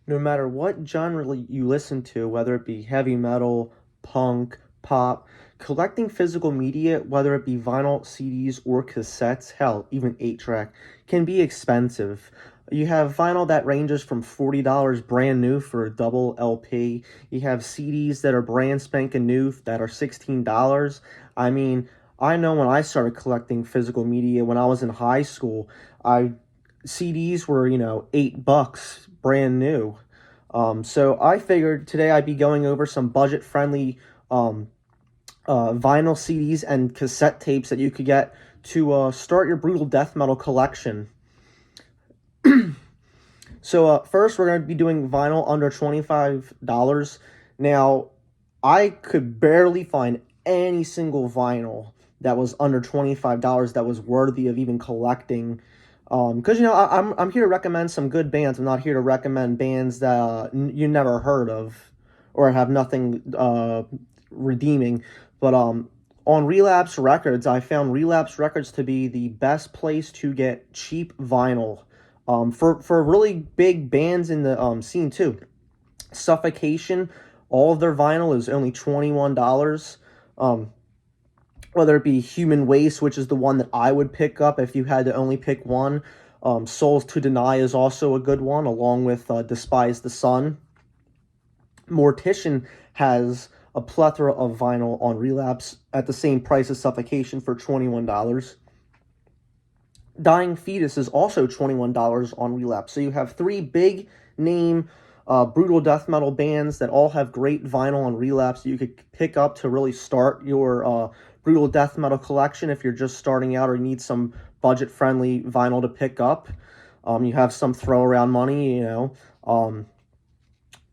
No matter what genre you listen to, whether it be heavy metal, punk, pop, collecting physical media, whether it be vinyl, CDs, or cassettes, hell, even 8-track, can be expensive. You have vinyl that ranges from $40 brand new for a double LP. You have CDs that are brand spanking new that are $16. I mean, I know when I started collecting physical media when I was in high school, I CDs were, $8 brand new. So I figured today I'd be going over some budget-friendly um, vinyl CDs and cassette tapes that you could get to start your brutal death metal collection. So first, we're going to be doing vinyl under $25. Now, I could barely find any single vinyl that was under $25 that was worthy of even collecting. Because I'm here to recommend some good bands. I'm not here to recommend bands that you never heard of or have nothing redeeming. But on Relapse Records, I found Relapse Records to be the best place to get cheap vinyl. For really big bands in the scene too. Suffocation, all of their vinyl is only $21. Um, whether it be Human Waste, which is the one that I would pick up if you had to only pick one. Souls to Deny is also a good one, along with Despise the Sun. Mortician has a plethora of vinyl on Relapse at the same price as Suffocation for $21. Dying Fetus is also $21 on Relapse. So you have three big name brutal death metal bands that all have great vinyl on Relapse that you could pick up to really start your brutal death metal collection if you're just starting out or need some budget-friendly vinyl to pick up. You have some throw-around money.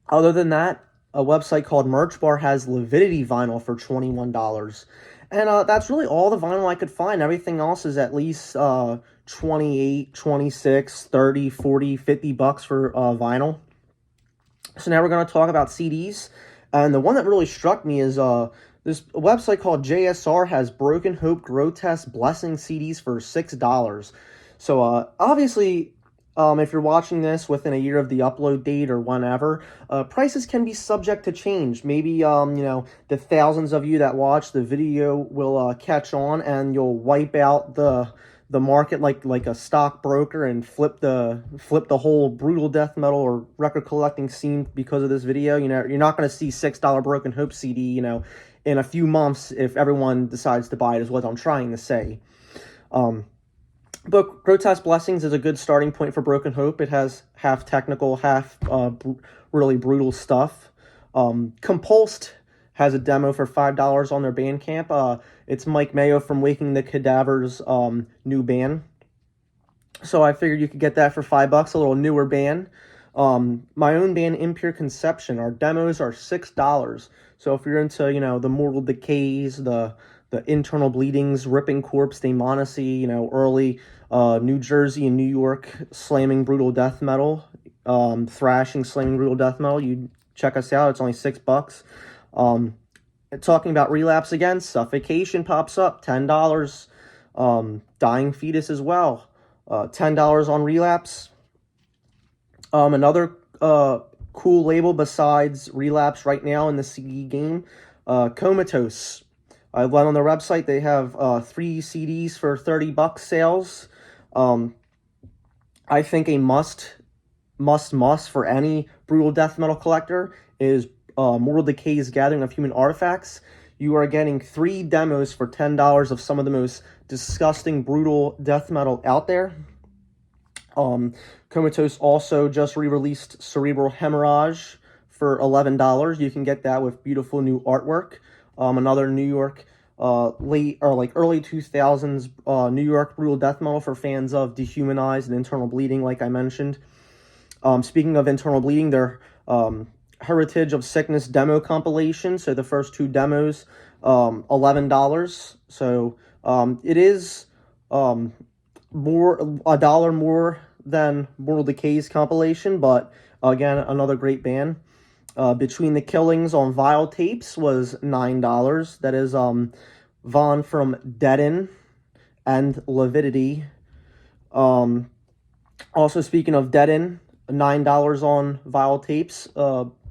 Other than that, a website called Merch Bar has Lividity vinyl for $21. And that's really all the vinyl I could find. Everything else is at least 28, 26, 30, 40, 50 bucks for vinyl. So now we're going to talk about CDs. And the one that really struck me is this website called JSR has Broken Hope Grotesque Blessing CDs for $6. So obviously, if you're watching this within a year of the upload date or whenever, prices can be subject to change. Maybe the thousands of you that watch the video will catch on, and you'll wipe out the market like a stockbroker and flip the whole brutal death metal or record collecting scene because of this video. You're not going to see $6 Broken Hope CD in a few months if everyone decides to buy it, is what I'm trying to say. But Grotesque Blessings is a good starting point for Broken Hope. It has half technical, half really brutal stuff. Compulsed has a demo for $5 on their Bandcamp. It's Mike Mayo from Waking the Cadaver's new band. So I figured you could get that for $5, a little newer band. My own band, Impure Conception, our demos are $6. So if you're into, the Mortal Decays, the Internal Bleedings, Ripping Corpse, Demonacy, early New Jersey and New York slamming brutal death metal, thrashing slamming brutal death metal, you check us out. It's only $6. Talking about Relapse again, Suffocation pops up, $10. Dying Fetus as well, $10 on Relapse. Another cool label besides Relapse right now in the CD game, Comatose. I went on their website. They have 3 CDs for $30 sales. I think a must for any brutal death metal collector is Mortal Decay's Gathering of Human Artifacts. You are getting 3 demos for $10 of some of the most disgusting brutal death metal out there. Comatose also just re-released Cerebral Hemorrhage for $11. You can get that with beautiful new artwork. Another New York late or like early 2000s New York brutal death metal for fans of Dehumanized and Internal Bleeding, like I mentioned. Speaking of Internal Bleeding, their Heritage of Sickness demo compilation. So the first 2 demos, $11. So it is $1 more than Mortal Decay's compilation, but again, another great band. Between the Killings on Vile Tapes was $9. That is Vaughn from Deaden and Lividity. Also, speaking of Deaden, $9 on vinyl tapes,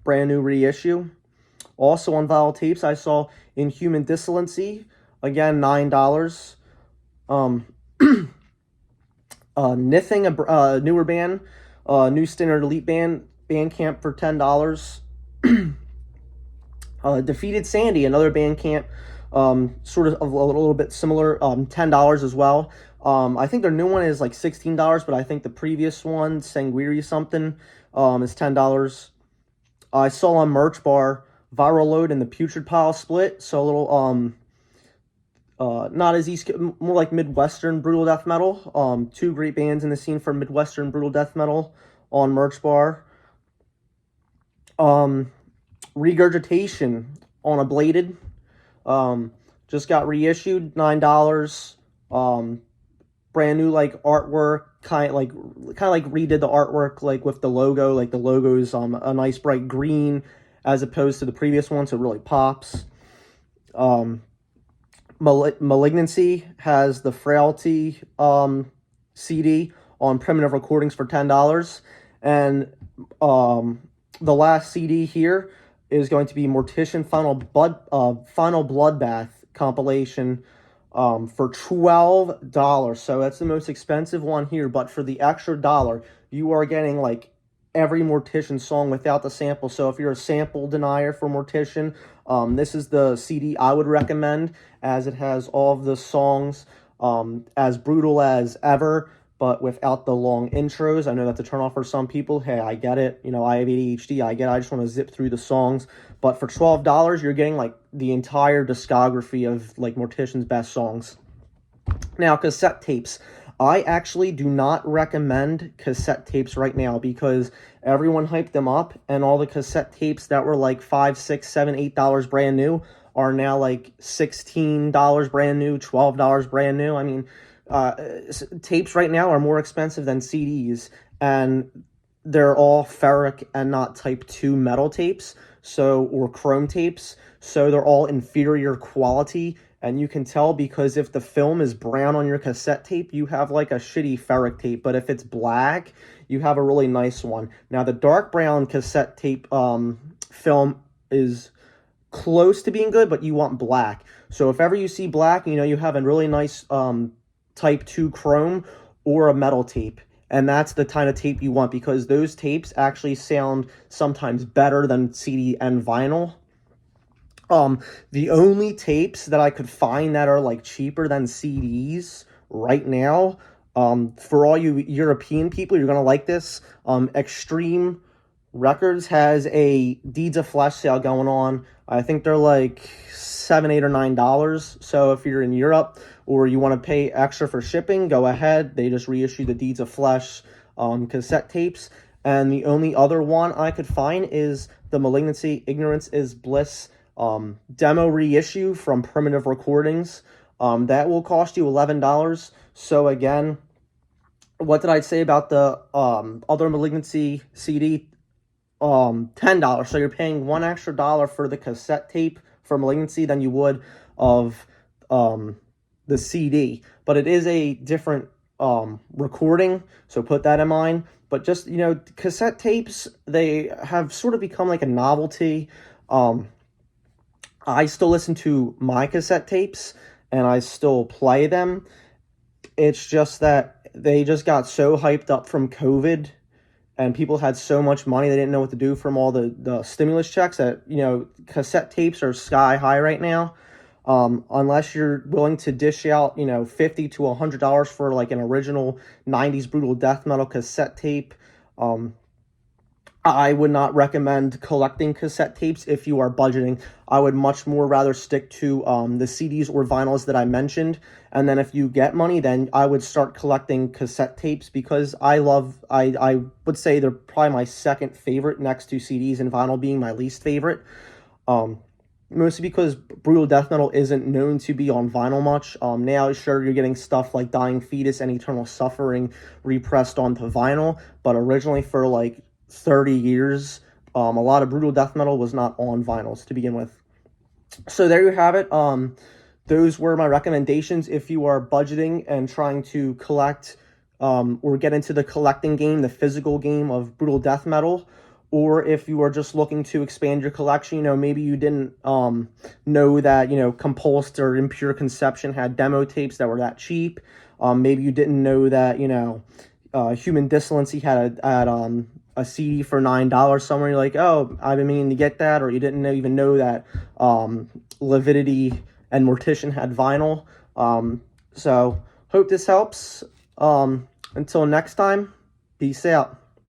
brand new reissue. Also on vinyl tapes, I saw Inhuman Dissolency, again $9. Um, Nithing, a newer band, New Standard Elite band, Bandcamp for $10. Defeated Sandy, another Bandcamp, sort of a little bit similar, $10 as well. I think their new one is like $16, but I think the previous one, Sanguiri something, is $10. I saw on Merch Bar Viral Load and the Putrid Pile split, so a little not as East, more like Midwestern brutal death metal. Two great bands in the scene for Midwestern brutal death metal on Merch Bar. Regurgitation on a Bladed, just got reissued, $9. Brand new like artwork, kind of like redid the artwork like with the logo. Like the logo's a nice bright green as opposed to the previous one, so it really pops. Malignancy has the Frailty CD on Primitive Recordings for $10, and the last CD here is going to be Mortician Final Bloodbath compilation for $12. So that's the most expensive one here, but for the extra dollar, you are getting like every Mortician song without the sample. So if you're a sample denier for Mortician, this is the CD I would recommend, as it has all of the songs as brutal as ever, but without the long intros. I know that's a turnoff for some people. Hey, I get it. You know, I have ADHD. I get it. I just want to zip through the songs. But for $12, you're getting like the entire discography of like Mortician's best songs. Now, cassette tapes. I actually do not recommend cassette tapes right now because everyone hyped them up, and all the cassette tapes that were like $5, $6, $7, $8 brand new are now like $16 brand new, $12 brand new. I mean, tapes right now are more expensive than CDs, and they're all ferric and not type 2 metal tapes, or chrome tapes, so they're all inferior quality. And you can tell because if the film is brown on your cassette tape, you have like a shitty ferric tape. But if it's black, you have a really nice one. Now, the dark brown cassette tape film is close to being good, but you want black. So if ever you see black, you know, you have a really nice type 2 chrome or a metal tape. And that's the kind of tape you want, because those tapes actually sound sometimes better than CD and vinyl. The only tapes that I could find that are like cheaper than CDs right now, for all you European people, you're gonna like this. Extreme Records has a Deeds of Flesh sale going on. I think they're like $7, $8, or $9. So if you're in Europe or you want to pay extra for shipping, go ahead. They just reissued the Deeds of Flesh cassette tapes. And the only other one I could find is the Malignancy Ignorance is Bliss demo reissue from Primitive Recordings. That will cost you $11. So again, what did I say about the other Malignancy CD? $10. So you're paying $1 extra for the cassette tape for Malignancy than you would of the CD. But it is a different recording, so put that in mind. But just, you know, cassette tapes, they have sort of become like a novelty. I still listen to my cassette tapes, and I still play them. It's just that they just got so hyped up from COVID, and people had so much money they didn't know what to do from all the stimulus checks, that, you know, cassette tapes are sky high right now. Unless you're willing to dish out, you know, $50 to $100 for like an original 90s brutal death metal cassette tape. I would not recommend collecting cassette tapes if you are budgeting. I would much more rather stick to the CDs or vinyls that I mentioned. And then if you get money, then I would start collecting cassette tapes, because I would say they're probably my second favorite, next to CDs and vinyl being my least favorite. Mostly because brutal death metal isn't known to be on vinyl much. Now, sure, you're getting stuff like Dying Fetus and Eternal Suffering repressed onto vinyl, but originally for like 30 years, a lot of brutal death metal was not on vinyls to begin with. So there you have it. Those were my recommendations if you are budgeting and trying to collect or get into the collecting game, the physical game of brutal death metal, or if you are just looking to expand your collection, maybe you didn't know that, Compulsed or Impure Conception had demo tapes that were that cheap. Maybe you didn't know that, Human Dissonancy had a CD for $9 somewhere. You're like, oh, I've been meaning to get that, or you didn't even know that Lividity and Mortician had vinyl. So hope this helps. Until next time, peace out.